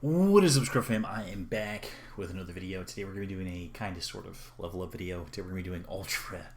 What is up, Scrub fam? I am back with another video. Today we're going to be doing a kind of sort of level up video. Today we're going to be doing Ultra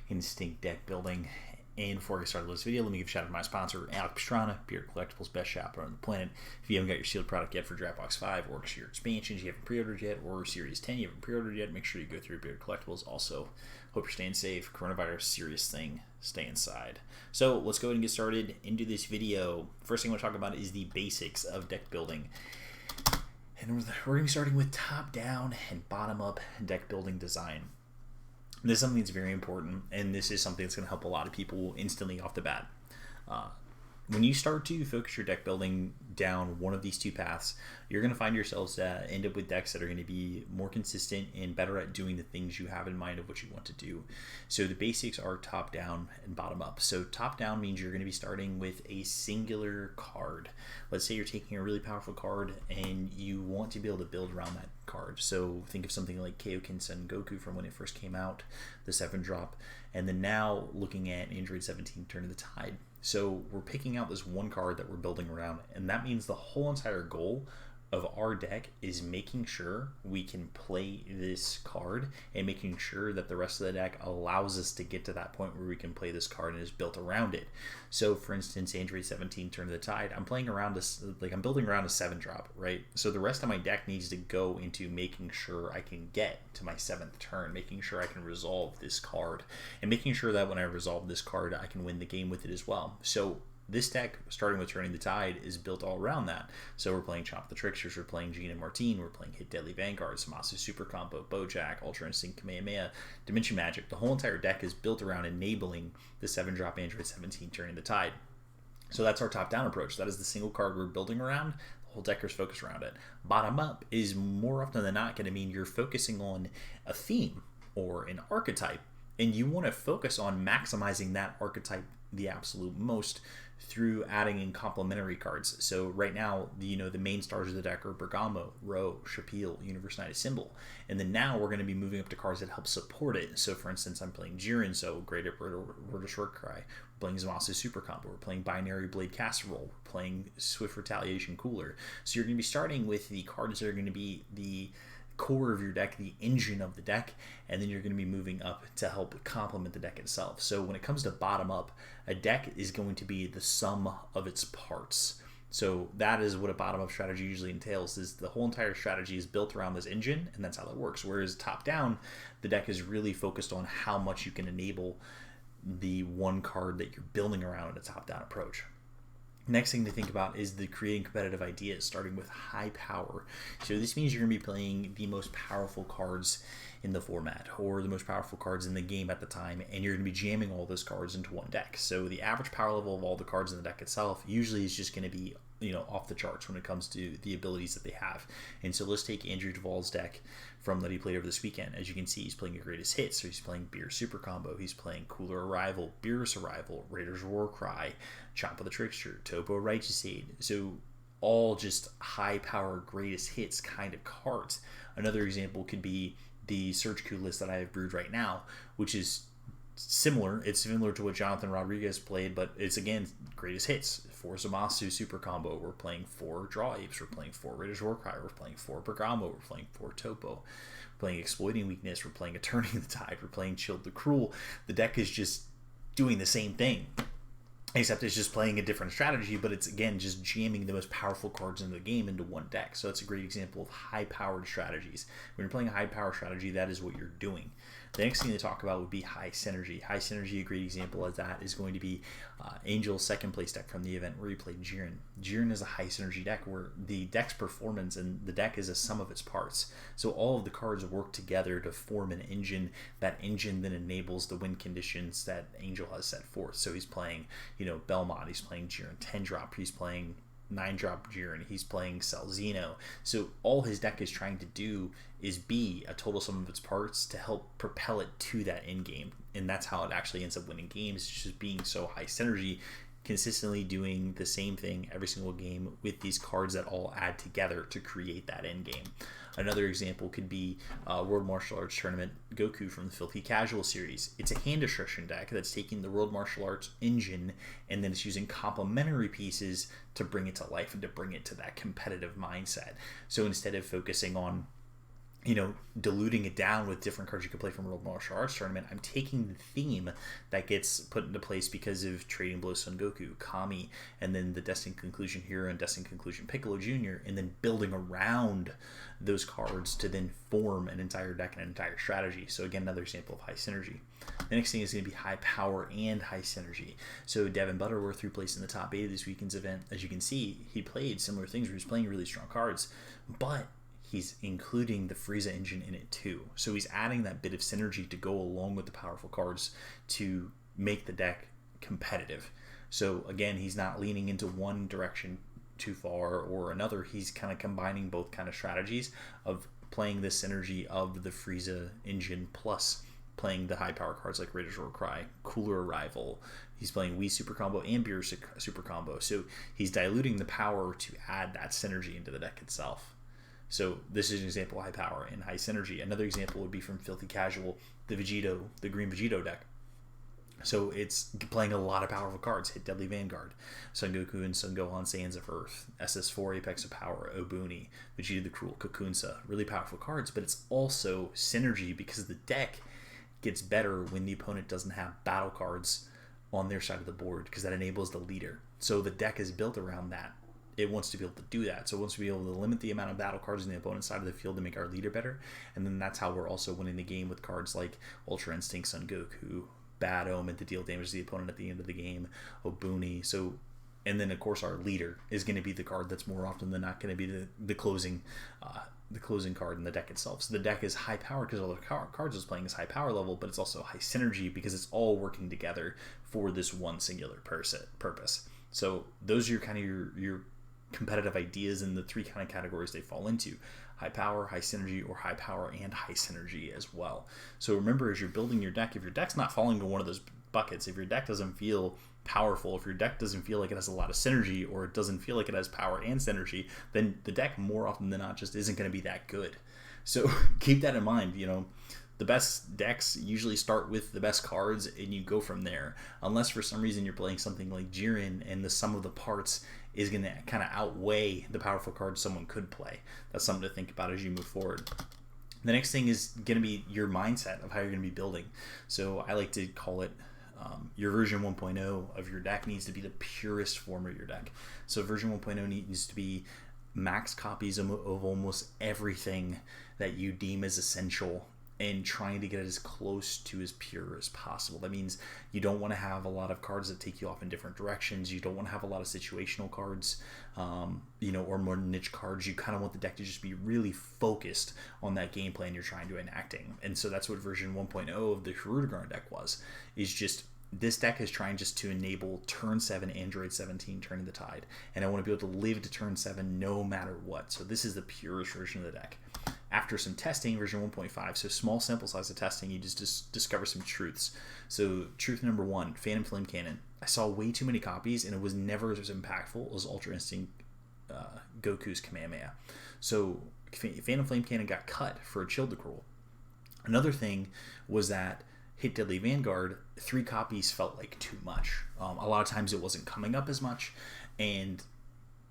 Instinct deck building. And before I get started with this video, let me give a shout out to my sponsor, Alex Pastrana, Beer Collectibles, best shop on the planet. If you haven't got your sealed product yet for Draftbox 5 or your expansions you haven't pre-ordered yet, or Series 10 you haven't pre-ordered yet, make sure you go through Beer Collectibles. Also, hope you're staying safe. Coronavirus, serious thing. Stay inside. So let's go ahead and get started into this video. First thing I want to talk about is the basics of deck building. And we're going to be starting with top-down and bottom-up deck building design. This is something that's very important, and this is something that's going to help a lot of people instantly off the bat. When you start to focus your deck building down one of these two paths, you're going to find yourselves end up with decks that are going to be more consistent and better at doing the things you have in mind of what you want to do. So the basics are top down and bottom up. So top down means you're going to be starting with a singular card. Let's say you're taking a really powerful card and you want to be able to build around that card. So think of something like Kaioken Goku from when it first came out, the 7-drop, and then now looking at Android 17 Turn of the Tide. So we're picking out this one card that we're building around, and that means the whole entire goal of our deck is making sure we can play this card and making sure that the rest of the deck allows us to get to that point where we can play this card and is built around it. So for instance, Android 17 Turn of the Tide, I'm playing around this, I'm building around a 7-drop, right? So the rest of my deck needs to go into making sure I can get to my 7th turn, making sure I can resolve this card, and making sure that when I resolve this card, I can win the game with it as well. So this deck, starting with Turning the Tide, is built all around that. So we're playing Chomp the Tricksters, we're playing Gene and Martine, we're playing Hit Deadly Vanguard, Zamasu Super Combo, Bojack, Ultra Instinct Kamehameha, Dimension Magic. The whole entire deck is built around enabling the 7-drop Android 17 Turning the Tide. So that's our top-down approach. That is the single card we're building around. The whole deck is focused around it. Bottom up is more often than not going to mean you're focusing on a theme or an archetype, and you want to focus on maximizing that archetype the absolute most through adding in complementary cards. So right now, the main stars of the deck are Bergamo, Ro, Shapil, Universe Knight, Symbol. And then now we're going to be moving up to cards that help support it. So for instance, I'm playing Jiren, so Great Word of Short Cry. We're playing Zamasu Super Combo. We're playing Binary Blade Casserole. We're playing Swift Retaliation Cooler. So you're going to be starting with the cards that are going to be the core of your deck, the engine of the deck, and then you're going to be moving up to help complement the deck itself. So when it comes to bottom up, a deck is going to be the sum of its parts. So that is what a bottom up strategy usually entails, is the whole entire strategy is built around this engine, and that's how that works. Whereas top down, the deck is really focused on how much you can enable the one card that you're building around in a top down approach. Next thing to think about is the creating competitive ideas, starting with high power. So this means you're going to be playing the most powerful cards in the format, or the most powerful cards in the game at the time, and you're going to be jamming all those cards into one deck. So the average power level of all the cards in the deck itself usually is just going to be off the charts when it comes to the abilities that they have. And so let's take Andrew Duvall's deck from that he played over this weekend. As you can see, he's playing a greatest hits. So he's playing Beer Super Combo, he's playing Cooler Arrival, Beerus Arrival, Raiders War Cry, Chomp of the Trickster, Topo Righteous Aid. So all just high power greatest hits kind of cards. Another example could be the Surge Coup list that I have brewed right now, which is similar. It's similar to what Jonathan Rodriguez played, but it's again greatest hits. 4 Zamasu Super Combo, we're playing 4 Draw Apes, we're playing 4 Raiders War Cry, we're playing 4 Bergamo, we're playing 4 Topo, we're playing Exploiting Weakness, we're playing a Turning the Tide, we're playing Chilled the Cruel. The deck is just doing the same thing, except it's just playing a different strategy, but it's again just jamming the most powerful cards in the game into one deck. So it's a great example of high-powered strategies. When you're playing a high-power strategy, that is what you're doing. The next thing to talk about would be high synergy. High synergy, a great example of that is going to be Angel's second place deck from the event where he played Jiren. Jiren is a high synergy deck where the deck's performance and the deck is a sum of its parts. So all of the cards work together to form an engine. That engine then enables the win conditions that Angel has set forth. So he's playing, Belmont, he's playing Jiren 10-drop, he's playing 9-drop Jiren, he's playing Salzino. So all his deck is trying to do is be a total sum of its parts to help propel it to that end game, and that's how it actually ends up winning games. It's just being so high synergy consistently doing the same thing every single game with these cards that all add together to create that end game. Another example could be World Martial Arts Tournament Goku from the Filthy Casual series. It's a hand destruction deck that's taking the World Martial Arts engine and then it's using complementary pieces to bring it to life and to bring it to that competitive mindset. So instead of focusing on diluting it down with different cards you could play from World Martial Arts Tournament, I'm taking the theme that gets put into place because of Trading Blows Son Goku, Kami, and then the Destined Conclusion Hero and Destined Conclusion Piccolo Jr., and then building around those cards to then form an entire deck and an entire strategy. So again, another example of high synergy. The next thing is going to be high power and high synergy. So Devin Butterworth, who placed in the top 8 of this weekend's event, as you can see, he played similar things where he was playing really strong cards, but he's including the Frieza engine in it too. So he's adding that bit of synergy to go along with the powerful cards to make the deck competitive. So again, he's not leaning into one direction too far or another. He's kind of combining both kind of strategies of playing the synergy of the Frieza engine plus playing the high power cards like Raiders Roar Cry, Cooler Arrival. He's playing Wii Super Combo and Beer Super Combo. So he's diluting the power to add that synergy into the deck itself. So this is an example of high power and high synergy. Another example would be from Filthy Casual, the Green Vegito deck. So it's playing a lot of powerful cards. Hit Deadly Vanguard, Son Goku and Son Gohan Sands of Earth, SS4 Apex of Power, Obuni, Vegeta the Cruel, Kakunsa. Really powerful cards, but it's also synergy because the deck gets better when the opponent doesn't have battle cards on their side of the board because that enables the leader. So the deck is built around that. It wants to be able to do that. So it wants to be able to limit the amount of battle cards in the opponent's side of the field to make our leader better. And then that's how we're also winning the game with cards like Ultra Instinct Son Goku, Bad Omen to deal damage to the opponent at the end of the game, Obuni. So, and then of course our leader is going to be the card that's more often than not going to be the closing card in the deck itself. So the deck is high power because all the cards it's playing is high power level, but it's also high synergy because it's all working together for this one singular purpose. So those are your competitive ideas in the three kind of categories they fall into: high power, high synergy, or high power and high synergy as well. So remember, as you're building your deck, if your deck's not falling into one of those buckets, if your deck doesn't feel powerful, if your deck doesn't feel like it has a lot of synergy, or it doesn't feel like it has power and synergy, then the deck more often than not just isn't going to be that good. So keep that in mind. The best decks usually start with the best cards and you go from there, unless for some reason you're playing something like Jiren and the sum of the parts is going to kind of outweigh the powerful cards someone could play. That's something to think about as you move forward. The next thing is going to be your mindset of how you're going to be building. So I like to call it your version 1.0 of your deck needs to be the purest form of your deck. So version 1.0 needs to be max copies of almost everything that you deem as essential and trying to get it as close to as pure as possible. That means you don't want to have a lot of cards that take you off in different directions. You don't want to have a lot of situational cards, or more niche cards. You kind of want the deck to just be really focused on that game plan you're trying to enacting. And so that's what version 1.0 of the Hirudegarn deck is just this deck is trying just to enable turn 7 Android 17 turning the tide. And I want to be able to live to turn 7 no matter what. So this is the purest version of the deck. After some testing, version 1.5, so small sample size of testing, you just discover some truths. So truth number 1, Phantom Flame Cannon. I saw way too many copies and it was never as impactful as Ultra Instinct Goku's Kamehameha. So Phantom Flame Cannon got cut for a Chill the Cruel. Another thing was that Hit Deadly Vanguard, 3 copies felt like too much. A lot of times it wasn't coming up as much, and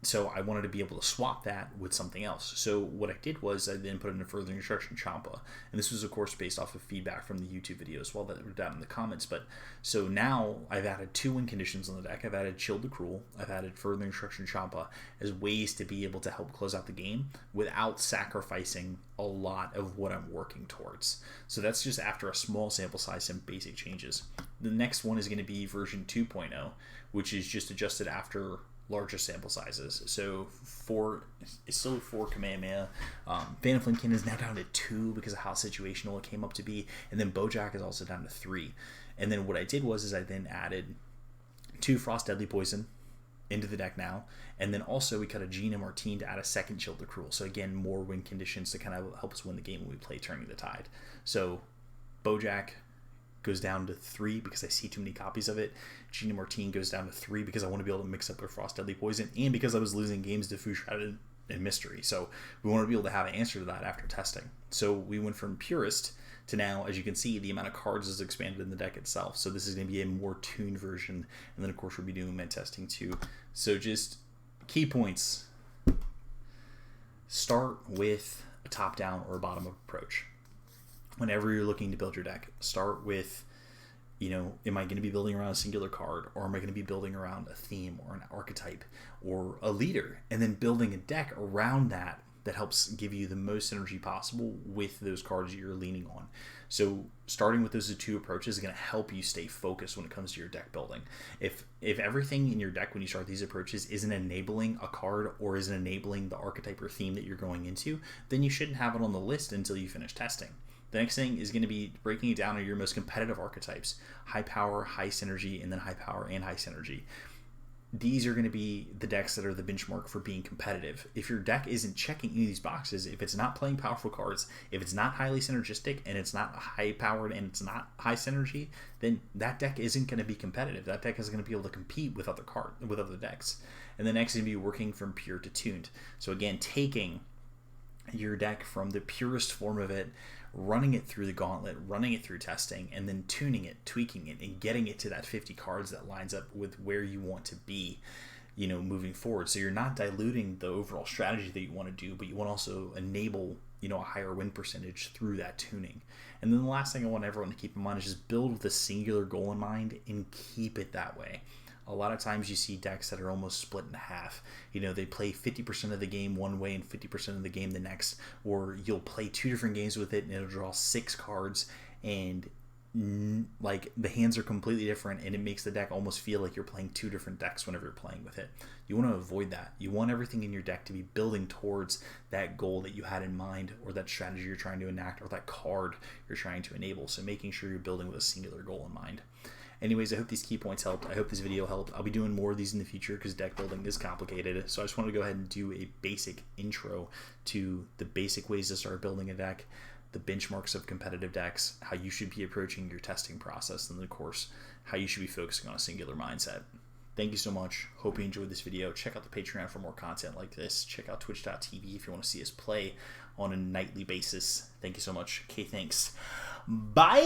so I wanted to be able to swap that with something else. So what I did was I then put in a further instruction Champa. And this was, of course, based off of feedback from the YouTube video as well that were down in the comments. But so now I've added 2 win conditions on the deck. I've added Chill the Cruel. I've added further instruction Champa as ways to be able to help close out the game without sacrificing a lot of what I'm working towards. So that's just after a small sample size, some basic changes. The next one is going to be version 2.0, which is just adjusted after larger sample sizes. So it's still 4 Kamehameha. Phantom Flame Cannon is now down to 2 because of how situational it came up to be, and then Bojack is also down to 3. And then what I did was I then added 2 Frost Deadly Poison into the deck now, and then also we cut a Gene and Martine to add a second Chill the Cruel. So again, more win conditions to kind of help us win the game when we play Turning the Tide. So Bojack, goes down to 3 because I see too many copies of it. Gina Martine goes down to 3 because I want to be able to mix up with Frost Deadly Poison, and because I was losing games to Foo Shrouded and Mystery. So we want to be able to have an answer to that after testing. So we went from Purist to now, as you can see, the amount of cards is expanded in the deck itself. So this is going to be a more tuned version. And then, of course, we'll be doing med testing too. So just key points. Start with a top-down or a bottom-up approach. Whenever you're looking to build your deck, start with, you know, am I going to be building around a singular card, or am I going to be building around a theme or an archetype or a leader, and then building a deck around that helps give you the most energy possible with those cards you're leaning on. So starting with those two approaches is going to help you stay focused when it comes to your deck building. If everything in your deck when you start these approaches isn't enabling a card or isn't enabling the archetype or theme that you're going into, then you shouldn't have it on the list until you finish testing. The next thing is going to be breaking it down to your most competitive archetypes: high power, high synergy, and then high power and high synergy. These are going to be the decks that are the benchmark for being competitive. If your deck isn't checking any of these boxes, if it's not playing powerful cards, if it's not highly synergistic, and it's not high powered and it's not high synergy, then that deck isn't going to be competitive. That deck isn't going to be able to compete with other decks. And the next is going to be working from pure to tuned. So again, taking your deck from the purest form of it, running it through the gauntlet, running it through testing, and then tuning it, tweaking it, and getting it to that 50 cards that lines up with where you want to be, you know, moving forward. So you're not diluting the overall strategy that you want to do, but you want to also enable, you know, a higher win percentage through that tuning. And then the last thing I want everyone to keep in mind is just build with a singular goal in mind and keep it that way. A lot of times you see decks that are almost split in half. You know, they play 50% of the game one way and 50% of the game the next, or you'll play 2 different games with it and it'll draw 6 cards, and like the hands are completely different, and it makes the deck almost feel like you're playing 2 different decks whenever you're playing with it. You want to avoid that. You want everything in your deck to be building towards that goal that you had in mind, or that strategy you're trying to enact, or that card you're trying to enable. So making sure you're building with a singular goal in mind. Anyways, I hope these key points helped. I hope this video helped. I'll be doing more of these in the future because deck building is complicated. So I just wanted to go ahead and do a basic intro to the basic ways to start building a deck, the benchmarks of competitive decks, how you should be approaching your testing process, and then, of course, how you should be focusing on a singular mindset. Thank you so much. Hope you enjoyed this video. Check out the Patreon for more content like this. Check out twitch.tv if you want to see us play on a nightly basis. Thank you so much. Okay, thanks. Bye!